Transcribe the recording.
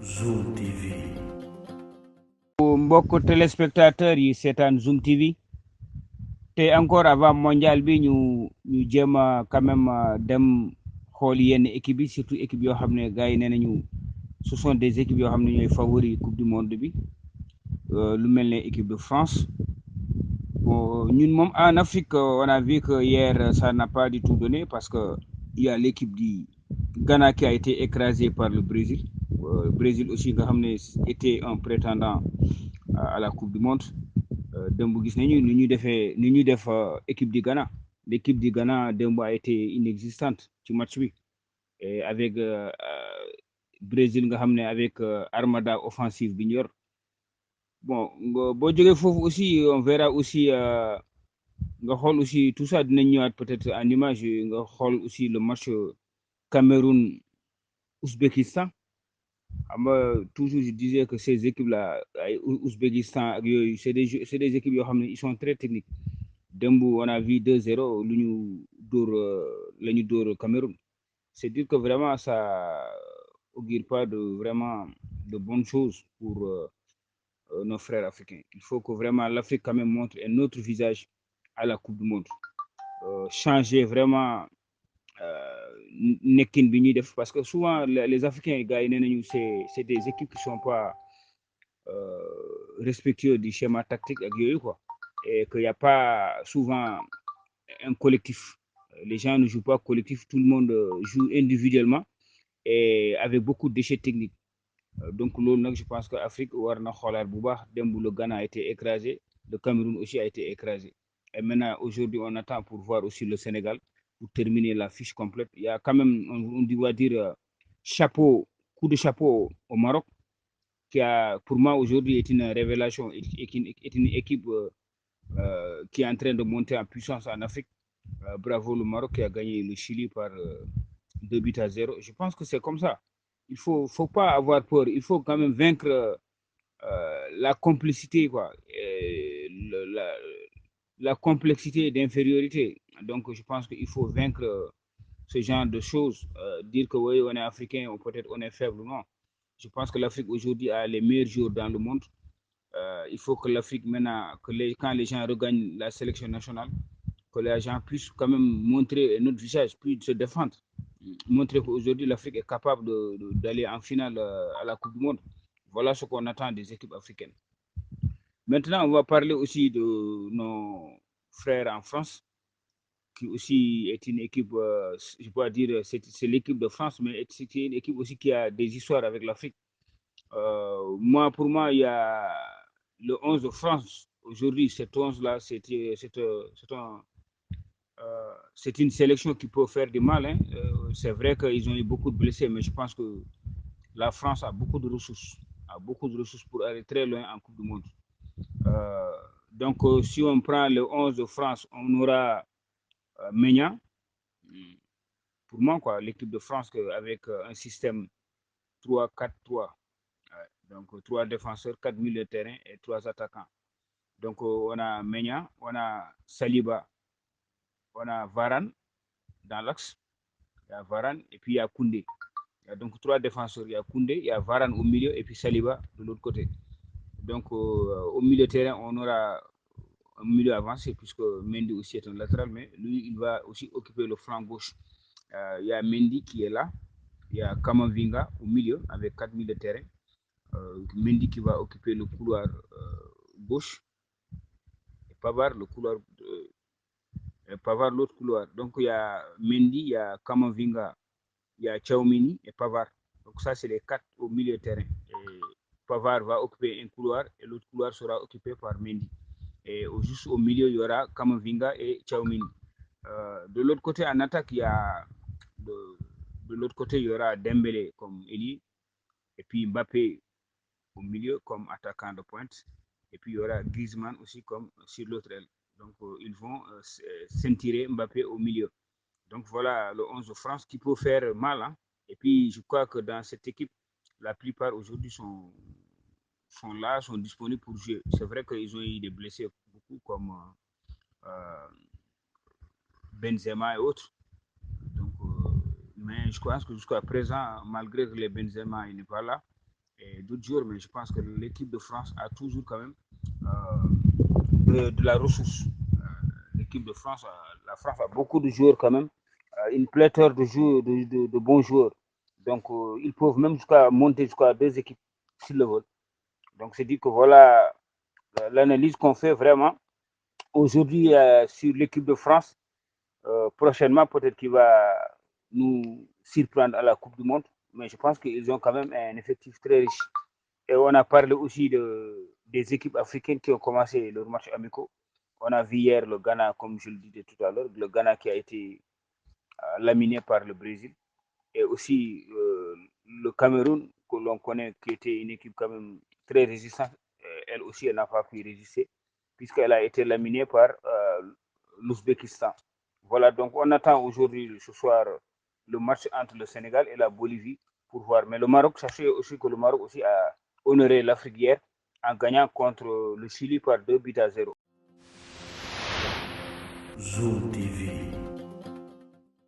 Zoom TV. mbokk téléspectateurs yi seetaan Zoom TV te encore avant mondial bi ñu jéem a quand même dem xool yenn équipe yi surtout équipe yoo xam ne gars yi nee nañu ce sont des équipes yoo xam ne ñooy favori coupe du monde bi lu mel ne équipe de France. Bon, ñun moom en Afrique on a vu que hier ça n'a pas du tout donné parce que il y a l'équipe du Ghana qui a été écrasée par le Brésil. Brésil aussi nga xam ne était un prétendant à la coupe du monde. Démb gis nañu ni ñu def équipe du Ghana. L'équipe du Ghana démb a été inexistante ci match bi et avec Brésil nga xam ne avec armada offensive bi ñu yor. Bon boo jógee foofu aussi on verra aussi nga xool aussi tout ça dinañ ñëwaat peut-être en image nga xool aussi le match Cameroun Ouzbékistan. Toujours je disais que ces équipes là ay Ouzbékistan ak yooyu c'est des équipes yoo xam ne ils sont très techniques. Démb on a vu 2-0 lu ñu dóor la ñu dóor Cameroun. C'est dire que vraiment ça augure pas de vraiment de bonnes choses pour nos frères africains. Il faut que vraiment l'Afrique quand même montre un autre visage à la Coupe du Monde. Changer vraiment nekkin bi ñuy def parce que souvent les Africains gars yi nee nañu c'est des équipes qui sont pas respectueux du schéma tactique ak yooyu quoi et qu'il y a pas souvent un collectif. Les gens ne jouent pas collectif, tout le monde joue individuellement et avec beaucoup de déchets techniques. Donc loolu nag je pense que Afrique war na xoolaat bu baax. Démb le Ghana a été écrasé, le Cameroun aussi a été écrasé et maintenant aujourd'hui on attend pour voir aussi le Sénégal pour terminer la fiche complète. Il y a quand même on doit dire chapeau, coup de chapeau au Maroc qui a pour moi aujourd'hui est une révélation, est une équipe qui est en train de monter en puissance en Afrique. Bravo le Maroc qui a gagné le Chili par 2-0. Je pense que c'est comme ça. Il faut pas avoir peur. Il faut quand même vaincre la complicité, quoi, et la complexité d'infériorité. Donc, je pense qu'il faut vaincre ce genre de choses. Dire que oui, on est africain ou peut-être on est faible, non. Je pense que l'Afrique aujourd'hui a les meilleurs joueurs dans le monde. Il faut que l'Afrique maintenant, quand les gens regagnent la sélection nationale, que les gens puissent quand même montrer notre visage, puis se défendre. Montrer qu'aujourd'hui l'Afrique est capable d'aller en finale à la Coupe du Monde. Voilà ce qu'on attend des équipes africaines. Maintenant, on va parler aussi de nos frères en France, qui aussi est une équipe, je peux dire, c'est l'équipe de France, mais c'est une équipe aussi qui a des histoires avec l'Afrique. Pour moi, il y a le 11 de France. Aujourd'hui, cet 11-là, c'est une sélection qui peut faire du mal. Hein. C'est vrai qu'ils ont eu beaucoup de blessés, mais je pense que la France a beaucoup de ressources pour aller très loin en Coupe du Monde. Donc, si on prend le 11 de France, on aura Maignan. Pour moi, quoi, l'équipe de France avec un système 3-4-3. Donc, 3 défenseurs, 4 milieux de terrain et 3 attaquants. Donc, on a Maignan, on a Saliba, on a Varane dans l'axe. Il y a Varane et puis il y a Koundé. Il y a donc 3 défenseurs. Il y a Koundé, il y a Varane au milieu et puis Saliba de l'autre côté. Donc, au milieu de terrain, on aura un milieu avancé puisque Mendy aussi est un latéral, mais lui, il va aussi occuper le flanc gauche. Il y a Mendy qui est là. Il y a Kamavinga au milieu avec 4 milieux de terrain. Mendy qui va occuper le couloir gauche et Pavard le couloir Pavard l'autre couloir. Donc il y a Mendy, il y a Kamavinga, il y a Tchouaméni et Pavard. Donc ça c'est les 4 au milieu de terrain. Et Pavard va occuper un couloir et l'autre couloir sera occupé par Mendy. Et juste au milieu il y aura Kamavinga et Tchouaméni. De l'autre côté en attaque il y a de l'autre côté il y aura Dembélé comme ailier et puis Mbappé au milieu comme attaquant de pointe. Et puis il y aura Griezmann aussi comme sur l'autre aile. Donc ils vont ceinturer Mbappé au milieu. Donc voilà le 11 de France qui peut faire mal. Hein. Et puis je crois que dans cette équipe, la plupart aujourd'hui sont là, sont disponibles pour jouer. C'est vrai qu'ils ont eu des blessés beaucoup comme Benzema et autres. Donc, mais je pense que jusqu'à présent, malgré que les Benzema il n'est pas là, et d'autres joueurs, mais je pense que l'équipe de France a toujours quand même de la ressource. L'équipe de France, la France a beaucoup de joueurs quand même, une pléthore de, joueurs, de bons joueurs. Donc, ils peuvent même jusqu'à monter jusqu'à deux équipes s'ils le veulent. Donc, c'est dit que voilà l'analyse qu'on fait vraiment aujourd'hui sur l'équipe de France. Prochainement, peut-être qu'il va nous surprendre à la Coupe du Monde, mais je pense qu'ils ont quand même un effectif très riche. Et on a parlé aussi des équipes africaines qui ont commencé leurs matchs amicaux. On a vu hier le Ghana, comme je le disais tout à l'heure, le Ghana qui a été laminé par le Brésil. Et aussi le Cameroun, que l'on connaît, qui était une équipe quand même très résistante. Elle aussi, elle n'a pas pu résister, puisqu'elle a été laminée par l'Ouzbékistan. Voilà, donc on attend aujourd'hui, ce soir, le match entre le Sénégal et la Bolivie pour voir. Mais le Maroc, sachez aussi que le Maroc aussi a honoré l'Afrique hier en gagnant contre le Chili par 2 buts à 0. Zoom TV.